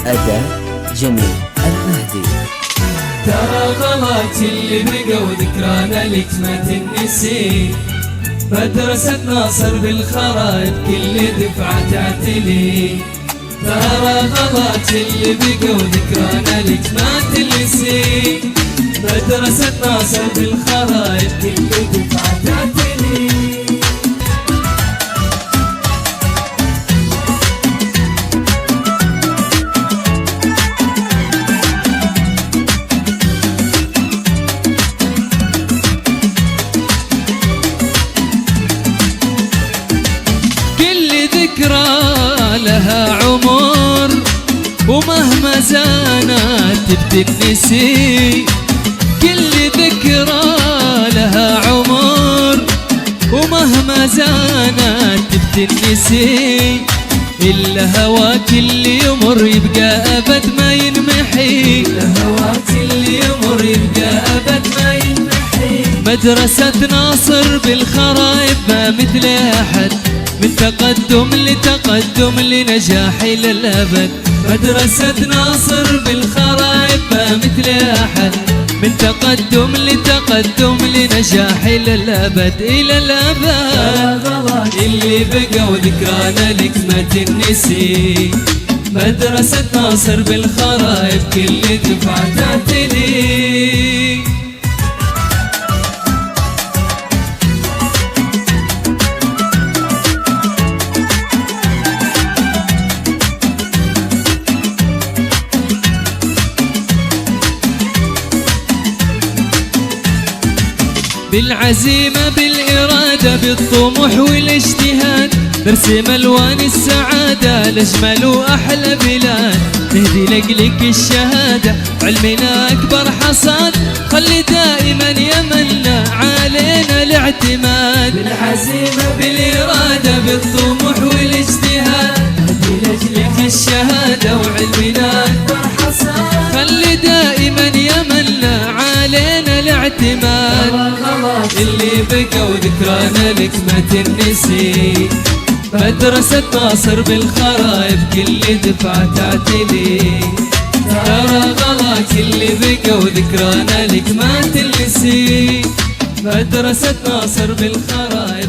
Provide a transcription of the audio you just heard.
أداء جميل المهدي. ترى غلط اللي بقى وذكرانا لك ما تنسي، مدرسة ناصر بالخرايط كل دفعة تعتلي. ترى غلط اللي بقى وذكرانا لك ما تنسي، مدرسة ناصر بالخرايط كل دفعة تعتلي. ذكرى لها عمر ومهما زانت بتنسي، كل ذكرى لها عمر ومهما زانت بتنسي، إلا هواك اللي يمر يبقى أبد ما ينمحي، هواك اللي يمر يبقى أبد ما ينمحي. مدرسة ناصر بالخرايب ما مثل أحد، من تقدم لتقدم لنجاح للأبد. مدرسة ناصر بالخرايب ما مثل أحد، من تقدم لتقدم لنجاح للأبد إلى الأبد. اللي بقى وذكرانا لك ما تنسي، مدرسة ناصر بالخرايب كل دفعة تعتلي. بالعزيمة بالإرادة بالطموح والاجتهاد، نرسم ألوان السعادة لأجمل وأحلى بلاد. نهدي لك الشهادة علمنا أكبر حصاد، خلي دائما يمنا علينا الاعتماد. بالعزيمة بالإرادة بالطموح والاجتهاد، نهدي لك الشهادة وعلمنا أكبر حصاد، خلي دائما يمنا علينا الاعتماد. اللي بقى وذكرانا لك ما تنسي، مدرسة ناصر بالخرايب كل دفعة تعتلي. ترى غلاك اللي بقى وذكرانا لك ما تنسي، مدرسة ناصر بالخرايب